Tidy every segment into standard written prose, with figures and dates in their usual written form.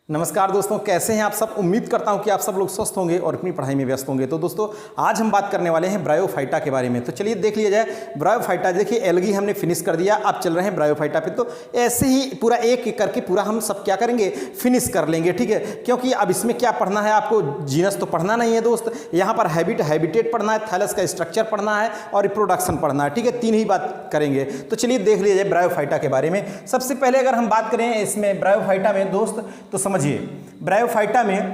नमस्कार दोस्तों, कैसे हैं आप सब। उम्मीद करता हूं कि आप सब लोग स्वस्थ होंगे और अपनी पढ़ाई में व्यस्त होंगे। तो दोस्तों आज हम बात करने वाले हैं ब्रायोफाइटा के बारे में। तो चलिए देख लिया जाए ब्रायोफाइटा। देखिए एल्गी हमने फिनिश कर दिया, अब चल रहे हैं ब्रायोफाइटा पे। तो ऐसे ही पूरा एक एक करके पूरा हम सब क्या करेंगे, फिनिश कर लेंगे, ठीक है। क्योंकि अब इसमें क्या पढ़ना है आपको, जीनस तो पढ़ना नहीं है दोस्त, यहाँ पर हैबिटेट पढ़ना है, थैलस का स्ट्रक्चर पढ़ना है और रिप्रोडक्शन पढ़ना है, ठीक है। तीन ही बात करेंगे। तो चलिए देख लिया जाए ब्रायोफाइटा के बारे में। सबसे पहले अगर हम बात करें इसमें ब्रायोफाइटा में दोस्त, तो समझिए ब्रायोफाइटा में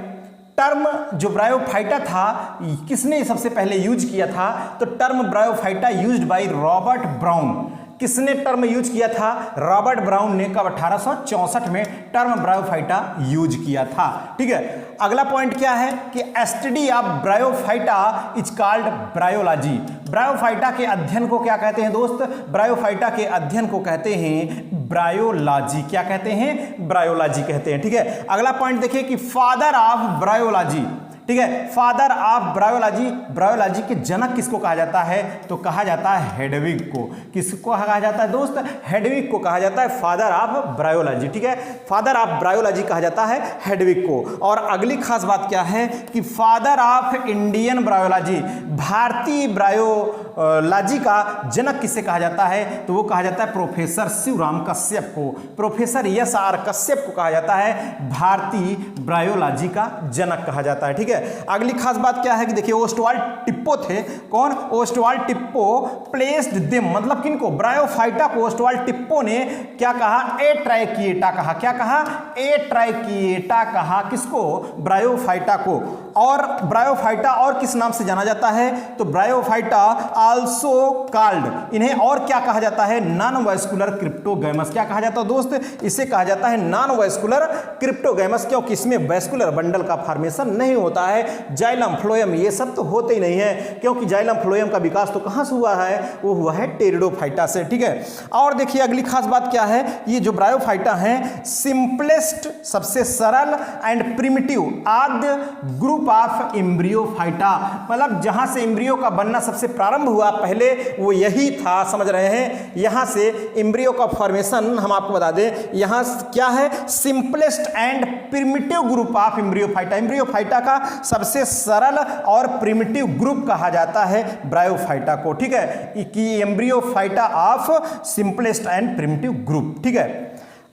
टर्म जो ब्रायोफाइटा था किसने सबसे पहले यूज किया था, तो term bryophyta used by Robert brown. किसने टर्म यूज किया था, रॉबर्ट ब्राउन ने। कब, 1864 में टर्म ब्रायोफाइटा यूज किया था, ठीक है। अगला पॉइंट क्या है कि study of bryophyta is called bryology. Bryophyta के अध्ययन को क्या कहते हैं दोस्त, ब्रायोफाइटा के अध्ययन को कहते हैं ब्रायोलॉजी। क्या कहते हैं, ब्रायोलॉजी कहते हैं, ठीक है। अगला पॉइंट देखिए कि फादर ऑफ ब्रायोलॉजी, ठीक है। फादर ऑफ ब्रायोलॉजी, ब्रायोलॉजी के जनक किसको कहा जाता है, तो कहा जाता है हेडविग को। किसको कहा जाता है दोस्त, हेडविग को कहा जाता है फादर ऑफ ब्रायोलॉजी, ठीक है। फादर ऑफ ब्रायोलॉजी कहा जाता है हेडविग को। और अगली खास बात क्या है कि फादर ऑफ इंडियन ब्रायोलॉजी, भारतीय ब्रायोलॉजी का जनक किसे कहा जाता है, तो वो कहा जाता है प्रोफेसर शिवराम कश्यप को। Professor SR. कश्यप को कहा जाता है भारतीय ब्रायोलॉजी का जनक कहा जाता है, ठीक है। अगली खास बात क्या है कि देखिए ओस्टवाल्ड टिप्पो थे। कौन, ओस्टवाल्ड टिप्पो प्लेस्ड देम, मतलब किनको, ब्रायोफाइटा को ओस्टवाल्ड टिप्पो ने क्या कहा, ए ट्राइकिएटा कहा। क्या कहा, ए ट्राइकिएटा कहा, किसको, ब्रायोफाइटा को। और ब्रायोफाइटा और किस नाम से जाना जाता है, तो ब्रायोफाइटा आल्सो कॉल्ड, इन्हें और क्या कहा जाता है, नॉन वैस्कुलर क्रिप्टोगैमस। क्या कहा जाता है दोस्त, इसे कहा जाता है नॉन वैस्कुलर क्रिप्टोगैमस, क्योंकि इसमें वैस्कुलर बंडल का फॉर्मेशन नहीं होता है। जाइलम फ्लोएम ये सब तो होते ही नहीं है, क्योंकि जाइलम फ्लोएम का विकास तो कहां से हुआ है, वो हुआ है टेरिडोफाइटा से, ठीक है। और देखिए अगली खास बात क्या है, ये जो ब्रायोफाइटा है सिंपलेस्ट, सबसे सरल एंड प्रिमिटिव आद्य ग्रुप ऑफ एम्ब्रियोफाइटा, मतलब जहां से एम्ब्रियो का बनना सबसे प्रारंभ हुआ पहले वो यही था, समझ रहे हैं। यहां से एम्ब्रियो का फॉर्मेशन हम आपको बता दें, यहां क्या है, simplest and primitive group of Embryophyta. Embryophyta का सबसे सरल और प्रिमिटिव ग्रुप कहा जाता है ब्रायोफाइटा को, ठीक है, कि Embryophyta of simplest and primitive group, ठीक है।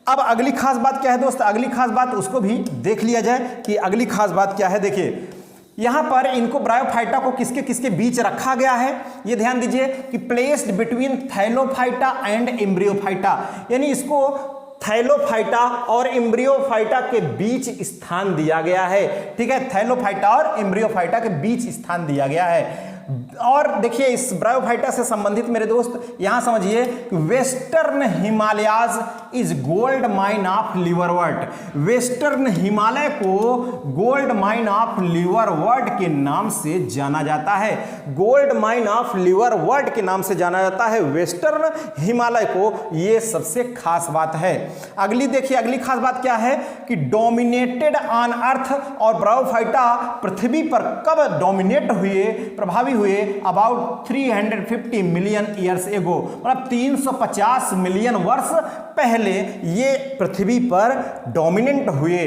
अब अगली खास बात क्या है दोस्त, अगली खास बात उसको भी देख लिया जाए कि अगली खास बात क्या है। देखिए यहां पर इनको ब्रायोफाइटा को किसके किसके बीच रखा गया है, ये ध्यान दीजिए कि placed between Thallophyta and Embryophyta, यानी इसको थैलोफाइटा और एम्ब्रियोफाइटा के बीच स्थान दिया गया है, ठीक है। थैलोफाइटा और एम्ब्रियोफाइटा के बीच स्थान दिया गया है। और देखिए इस ब्रायोफाइटा से संबंधित मेरे दोस्त यहां समझिए, western Himalayas is gold mine of liverwort. Western Himalaya को गोल्ड माइन ऑफ लिवरवर्ट के नाम से जाना जाता है। गोल्ड माइन ऑफ लिवरवर्ट के नाम से जाना जाता है वेस्टर्न हिमालय को, ये सबसे खास बात है। अगली देखिए अगली खास बात क्या है कि डोमिनेटेड ऑन अर्थ, और ब्रायोफाइटा पृथ्वी पर कब डोमिनेट हुए, प्रभावी हुए, अबाउट 350 मिलियन ईयर्स एगो, मतलब 350 मिलियन वर्ष पहले ये पृथ्वी पर डोमिनेंट हुए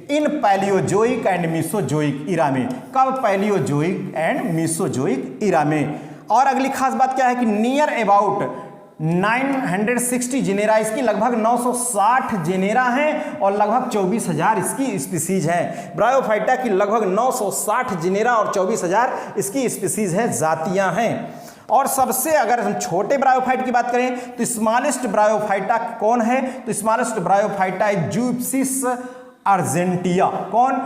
इन पैलियोजोइक एंड मीसोजोइक इरा में। कब, पैलियोजोइक एंड मीसोजोइक इरा में। और अगली खास बात क्या है कि नियर अबाउट 960 जेनेरा, इसकी लगभग 960 जेनेरा हैं और लगभग 24,000 इसकी स्पीसीज हैं। ब्रायोफाइटा की लगभग 960 जेनेरा और 24,000 इसकी स्पीसीज हैं, जातियां हैं। और सबसे अगर हम छोटे ब्रायोफाइट की बात करें तो स्मॉलेस्ट ब्रायोफाइटा कौन है, तो स्मॉलेस्ट ब्रायोफाइटा है जूप्सिस अर्जेंटिया। कौन,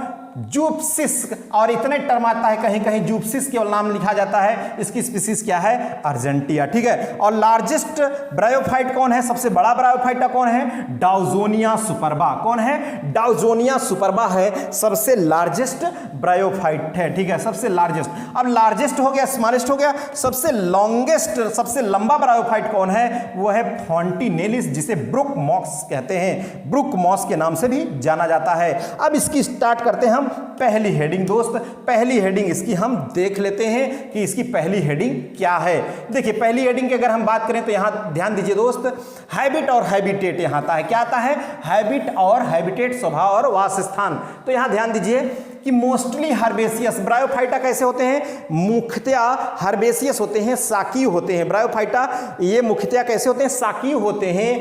जूप्सिस, और इतने टर्म आता है कहीं कहीं जूप्सिस केवल नाम लिखा जाता है, इसकी स्पीसीज क्या है, अर्जेंटिया, ठीक है। और लार्जेस्ट ब्रायोफाइट कौन है, सबसे बड़ा ब्रायोफाइटा कौन है, डाउजोनिया सुपरबा। कौन है, डाउजोनिया सुपरबा है सबसे लार्जेस्ट ब्रायोफाइट है, ठीक है, सबसे लार्जेस्ट। अब लार्जेस्ट हो गया, स्मॉलेस्ट हो गया, सबसे लॉन्गेस्ट, सबसे लंबा ब्रायोफाइट कौन है, वो है फोंटिनेलिस, जिसे ब्रुक मॉस कहते हैं, ब्रुक मॉस के नाम से भी जाना जाता है। अब इसकी स्टार्ट करते हैं हम पहली हेडिंग दोस्त, पहली हेडिंग इसकी हम देख लेते हैं कि इसकी पहली हेडिंग क्या है। देखिए पहली हेडिंग की अगर हम बात करें तो यहां ध्यान दीजिए दोस्त, हैबिट और हैबिटेट यहां आता है। क्या आता है? हैबिट और हैबिटेट, स्वभाव और वासस्थान। तो यहां ध्यान दीजिए कि मोस्टली हर्बेसियस ब्रायोफाइटा कैसे होते हैं? मुख्यतया हर्बेसियस होते हैं, शाकीय होते हैं। ब्रायोफाइटा ये मुख्यतया कैसे होते हैं? शाकीय होते हैं।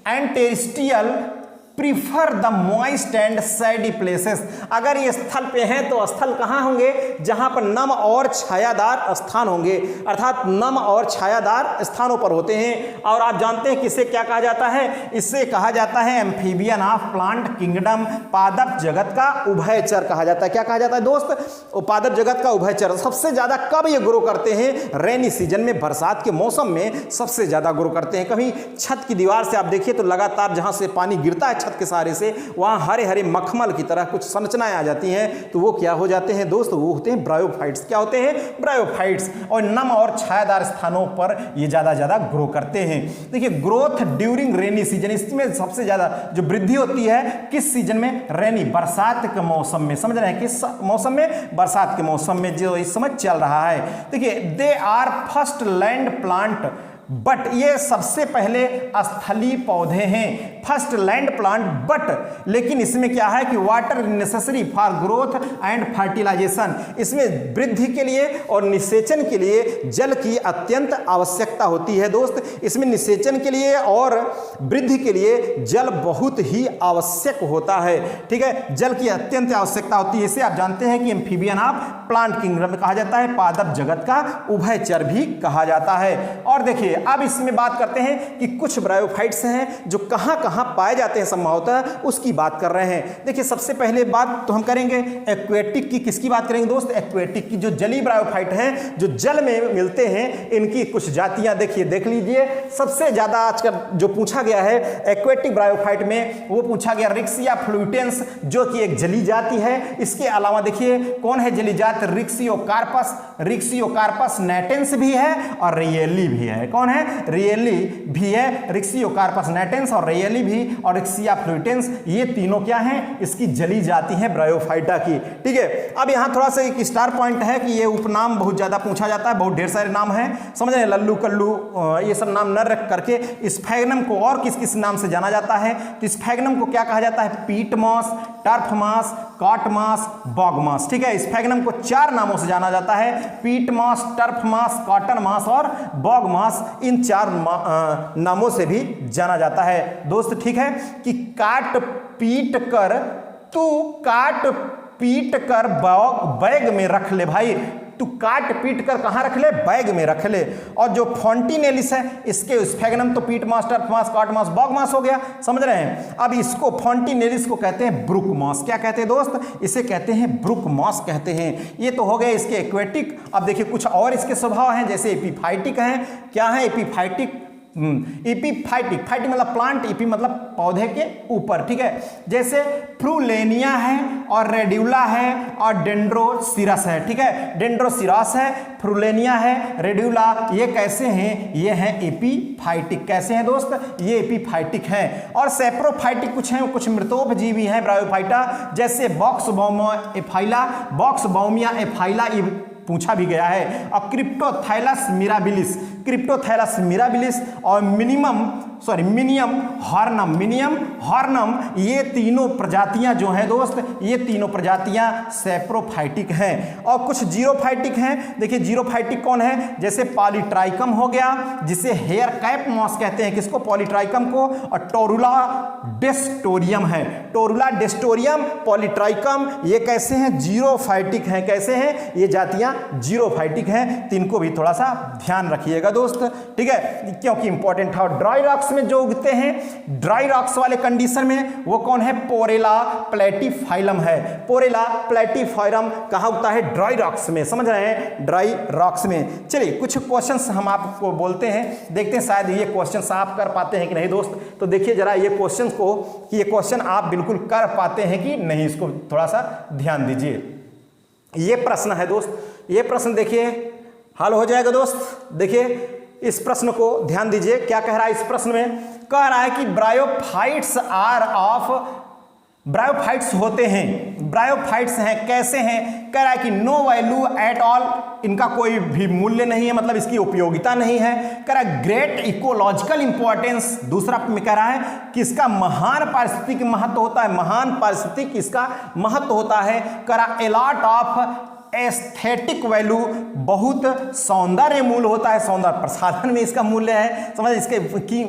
And terrestrial prefer the moist and सैडी places. अगर ये स्थल पे हैं तो स्थल कहां होंगे? जहां पर नम और छायादार स्थान होंगे, अर्थात नम और छायादार स्थानों पर होते हैं। और आप जानते हैं किसे क्या कहा जाता है? इससे कहा जाता है एम्फीबियन ऑफ प्लांट किंगडम, पादप जगत का उभयचर कहा जाता है। क्या कहा जाता है दोस्त? पादप जगत का उभयचर। सबसे ज्यादा कब ये ग्रो करते हैं? रेनी सीजन में, बरसात के मौसम में सबसे ज्यादा ग्रो करते हैं। कभी छत की दीवार से आप देखिए तो लगातार जहां से पानी गिरता है के सहारे से, वहां हरे हरे मखमल की तरह कुछ संरचनाएं आ जाती हैं, तो वो क्या हो जाते हैं दोस्त? वो होते हैं ब्रायोफाइट्स। क्या होते हैं? ब्रायोफाइट्स। और नम और छायादार स्थानों पर ये ज्यादा ग्रो करते हैं। देखिए ग्रोथ ड्यूरिंग रेनी सीजन, इसमें सबसे ज्यादा जो वृद्धि होती है किस सीजन में? रेनी, बरसात के मौसम में। समझ रहे हैं? किस मौसम में? बरसात के मौसम में जो इस समय चल रहा है। देखिए they are first land plant, but ये सबसे पहले स्थलीय पौधे हैं, फर्स्ट लैंड प्लांट। बट लेकिन इसमें क्या है कि water necessary for growth and fertilisation, इसमें वृद्धि के लिए और निषेचन के लिए जल की अत्यंत आवश्यकता होती है दोस्त। इसमें निषेचन के लिए और वृद्धि के लिए जल बहुत ही आवश्यक होता है। ठीक है, जल की अत्यंत आवश्यकता होती है। इसे आप जानते हैं कि एम्फीबियन ऑफ प्लांट किंगडम कहा जाता है, पादप जगत का उभयचर भी कहा जाता है। और देखिए अब इसमें बात करते हैं कि कुछ ब्रायोफाइट्स हैं जो कहां कहां पाए जाते हैं संभवतः, उसकी बात कर रहे हैं। देखिए सबसे पहले बात तो हम करेंगे एक्वेटिक की। किसकी बात करेंगे दोस्त? एक्वेटिक की। जो जलीय ब्रायोफाइट हैं, जो जल में मिलते हैं, इनकी कुछ जातियां देखिए, देख लीजिए। सबसे ज्यादा आजकल जो पूछा गया है एक्वेटिक ब्रायोफाइट में, वो पूछा गया रिक्सिया फ्लूइटेंस, जो कि एक जलीय जाति है। इसके अलावा देखिए कौन है जलीय जाति? रिक्सियोकार्पस, रिक्सियोकार्पस नेटेंस भी है और रियली भी है। कौन है? रियली भी है। रिक्सियोकार्पस नेटेंस और रियली भी और रिक्सिया फ्लूइटेंस, ये तीनों क्या हैं? इसकी जलीय जाति है ब्रायोफाइटा की। ठीक है, अब यहां थोड़ा सा एक स्टार पॉइंट है कि ये उपनाम बहुत ज्यादा पूछा जाता है, बहुत ढेर सारे नाम हैं, समझ रहे हैं? लल्लू कल्लू ये सब नाम न रख करके स्फैग्नम को और किस किस नाम से जाना जाता है? तो स्फैग्नम को क्या कहा जाता है? पीट moss, turf moss, cot moss, bog moss. ठीक है, स्फैग्नम को 4 नामों से जाना जाता है, पीट moss, turf moss, cotton moss और बॉग मॉस। इन 4 नामों से भी जाना जाता है दोस्त। ठीक है, कि काट पीट कर, तू काट पीट कर बैग में रख ले भाई। तू काट पीट कर कहां रख ले? बैग में रख ले। और जो फॉन्टिनेलिस है, इसके स्फैग्नम तो पीट moss, turf moss, cot moss, bog moss हो गया, समझ रहे हैं? अब इसको फॉन्टिनेलिस को कहते हैं ब्रुक मॉस। क्या कहते हैं दोस्त? इसे कहते हैं ब्रुक मॉस कहते हैं। ये तो हो गए इसके एक्वेटिक। अब देखिए कुछ और इसके स्वभाव हैं, जैसे एपीफाइटिक हैं। क्या है एपीफाइटिक? एपीफाइटिक, फाइटिक मतलब प्लांट, एपी मतलब पौधे के ऊपर। ठीक है, जैसे फ्रूलेनिया है और रेड्यूला है और डेंड्रोसिरस है। ठीक है, डेंड्रोसिरस है, फ्रूलेनिया है, रेड्यूला, ये कैसे हैं? ये हैं एपीफाइटिक। कैसे हैं दोस्त? ये एपीफाइटिक हैं। और सेप्रोफाइटिक कुछ हैं, कुछ मृतोपजीवी हैं ब्रायोफाइटा, जैसे बॉक्सबॉमिया एफाइला, बॉक्सबॉमिया एफाइला पूछा भी गया है। और क्रिप्टोथैलस मिराबिलिस, क्रिप्टोथैलस मिराबिलिस और मिनियम हॉर्नम, ये तीनों प्रजातियां जो हैं दोस्त, ये तीनों प्रजातियां सेप्रोफाइटिक हैं। और कुछ जीरोफाइटिक हैं। देखिए जीरोफाइटिक कौन है? जैसे पॉलीट्राइकम हो गया, जिसे हेयर कैप मॉस कहते हैं। किसको? पॉलीट्राइकम को। और टोरुला डेस्टोरियम है, टोरुला डेस्टोरियम, पॉलीट्राइकम, ये कैसे हैं? जीरोफाइटिक हैं। कैसे हैं? ये जातियां जीरोफाइटिक हैं। तो इनको भी थोड़ा सा ध्यान रखिएगा दोस्त। ठीक है, क्योंकि इंपॉर्टेंट है। और ड्राई रॉक्स में जो उगते हैं, ड्राई रॉक्स वाले कंडीशन में, वो कौन है? पोरेला प्लेटीफाइलम है। पोरेला प्लेटीफाइलम कहां उगता है? ड्राई रॉक्स में। समझ रहे हैं? ड्राई रॉक्स में। चलिए कुछ क्वेश्चंस हम आपको बोलते हैं, देखते हैं शायद ये क्वेश्चंस आप कर पाते हैं कि नहीं दोस्त। तो देखिए जरा ये क्वेश्चंस को, कि ये क्वेश्चन आप बिल्कुल कर पाते हैं कि नहीं, इसको थोड़ा सा ध्यान दीजिए। ये प्रश्न है दोस्त, ये प्रश्न देखिए हल हो जाएगा दोस्त। देखिए इस प्रश्न को ध्यान दीजिए, क्या कह रहा है इस प्रश्न में? कह रहा है कि ब्रायोफाइट्स आर ऑफ ब्रायोफाइट्स होते हैं, ब्रायोफाइट्स हैं, कैसे हैं? कह रहा है कि नो वैल्यू एट ऑल, इनका कोई भी मूल्य नहीं है, मतलब इसकी उपयोगिता नहीं है। कह रहा है ग्रेट इकोलॉजिकल इंपॉर्टेंस, दूसरा में कह रहा है कि इसका महान पारिस्थितिक महत्व होता है, महान पारिस्थितिक इसका महत्व होता है। कह रहा a lot of aesthetic value, बहुत सौंदर्य मूल्य होता है, सौंदर्य प्रसाधन में इसका मूल्य है, समझ, इसके की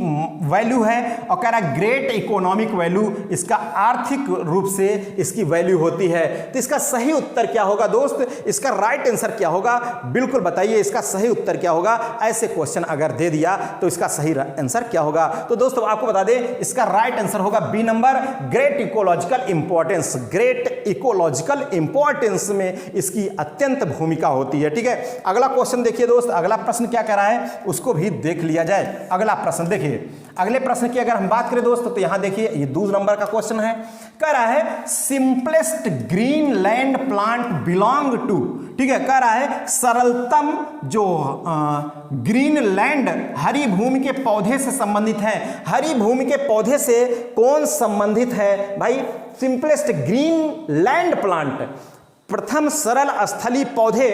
वैल्यू है। और कह रहा है ग्रेट इकोनॉमिक वैल्यू, इसका आर्थिक रूप से इसकी वैल्यू होती है। तो इसका सही उत्तर क्या होगा दोस्त? इसका राइट आंसर क्या होगा? बिल्कुल बताइए इसका सही उत्तर क्या होगा। ऐसे क्वेश्चन अगर दे दिया तो इसका सही आंसर क्या होगा? तो दोस्तों आपको बता दें इसका राइट आंसर होगा B number, great ecological importance. Great ecological importance में इसकी अत्यंत भूमिका होती है। ठीक है, अगला क्वेश्चन देखिए दोस्त, अगला प्रश्न क्या कह रहा है उसको भी देख लिया जाए। अगला प्रश्न देखिए, अगले प्रश्न की अगर हम बात करें दोस्त तो यहां देखिए ये 2 नंबर का क्वेश्चन है। कह रहा है simplest green land plant belong to, ठीक है, कह रहा है सरलतम जो ग्रीन लैंड हरी भूमि के पौधे से संबंधित है। हरी भूमि के पौधे से कौन संबंधित है भाई? सिंपलेस्ट ग्रीन लैंड प्लांट, प्रथम सरल स्थलीय पौधे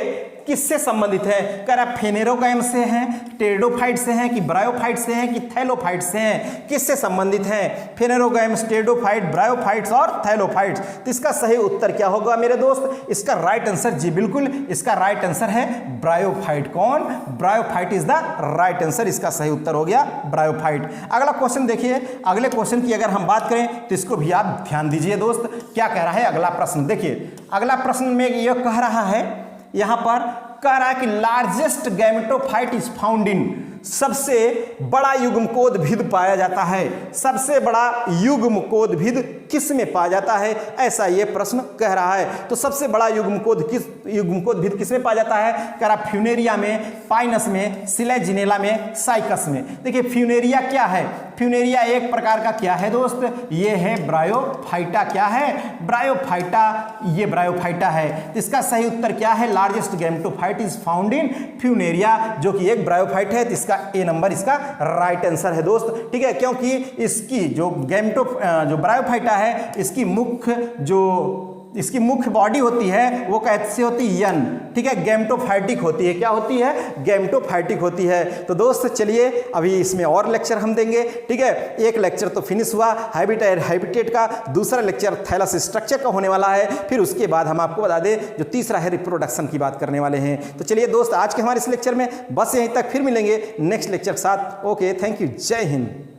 किससे संबंधित है? कह रहा है फेनेरोगैम से हैं, टेरिडोफाइट से हैं कि ब्रायोफाइट से हैं कि थैलोफाइट से हैं? किससे संबंधित हैं? फेनेरोगैम, टेरिडोफाइट, ब्रायोफाइट्स और थैलोफाइट्स। तो इसका सही उत्तर क्या होगा मेरे दोस्त? इसका राइट आंसर, जी बिल्कुल, इसका राइट आंसर है ब्रायोफाइट। कौन? Bryophyte is the right answer, इसका सही उत्तर हो गया ब्रायोफाइट। अगला क्वेश्चन देखिए, अगले क्वेश्चन की अगर हम बात करें तो इसको भी आप ध्यान दीजिए दोस्त, क्या कह रहा है अगला प्रश्न देखिए। अगला प्रश्न में यह कह रहा है, यहां पर कह रहा है कि largest gametophyte is found in, सबसे बड़ा युग्मकोद्भिद पाया जाता है। सबसे बड़ा युग्मकोद्भिद किस में पाया जाता है? ऐसा यह प्रश्न कह रहा है। तो सबसे बड़ा युग्मकोद्भिद किस में पाया जाता है? कह रहा फ्यूनेरिया में, पाइनस में, सिलेजिनेला में, साइकस में। देखिए फ्यूनेरिया क्या है? फ्यूनेरिया एक प्रकार का क्या है दोस्त? ये है ब्रायोफाइटा। क्या है? ब्रायोफाइटा, ये ब्रायोफाइटा है। तो इसका सही उत्तर क्या है? Largest gametophyte is found in Funaria, जो कि एक ब्रायोफाइट है। तो इसका ए नंबर इसका राइट आंसर है दोस्त। ठीक है, क्योंकि इसकी जो जो ब्रायोफाइटा है, इसकी मुख्य बॉडी होती है वो कैसे होती है? यन। ठीक है, गैमेटोफाइटिक होती है। क्या होती है? गैमेटोफाइटिक होती है। तो दोस्त चलिए अभी इसमें और लेक्चर हम देंगे। ठीक है, एक लेक्चर तो फिनिश हुआ हैबिटेट का, दूसरा लेक्चर थैलस स्ट्रक्चर का होने वाला है। फिर उसके बाद हम आपको बता दें जो तीसरा है रिप्रोडक्शन की बात करने वाले हैं। तो चलिए दोस्त आज के हमारे इस लेक्चर में बस यहीं तक, फिर मिलेंगे नेक्स्ट लेक्चर के साथ। ओके, थैंक यू, जय हिंद।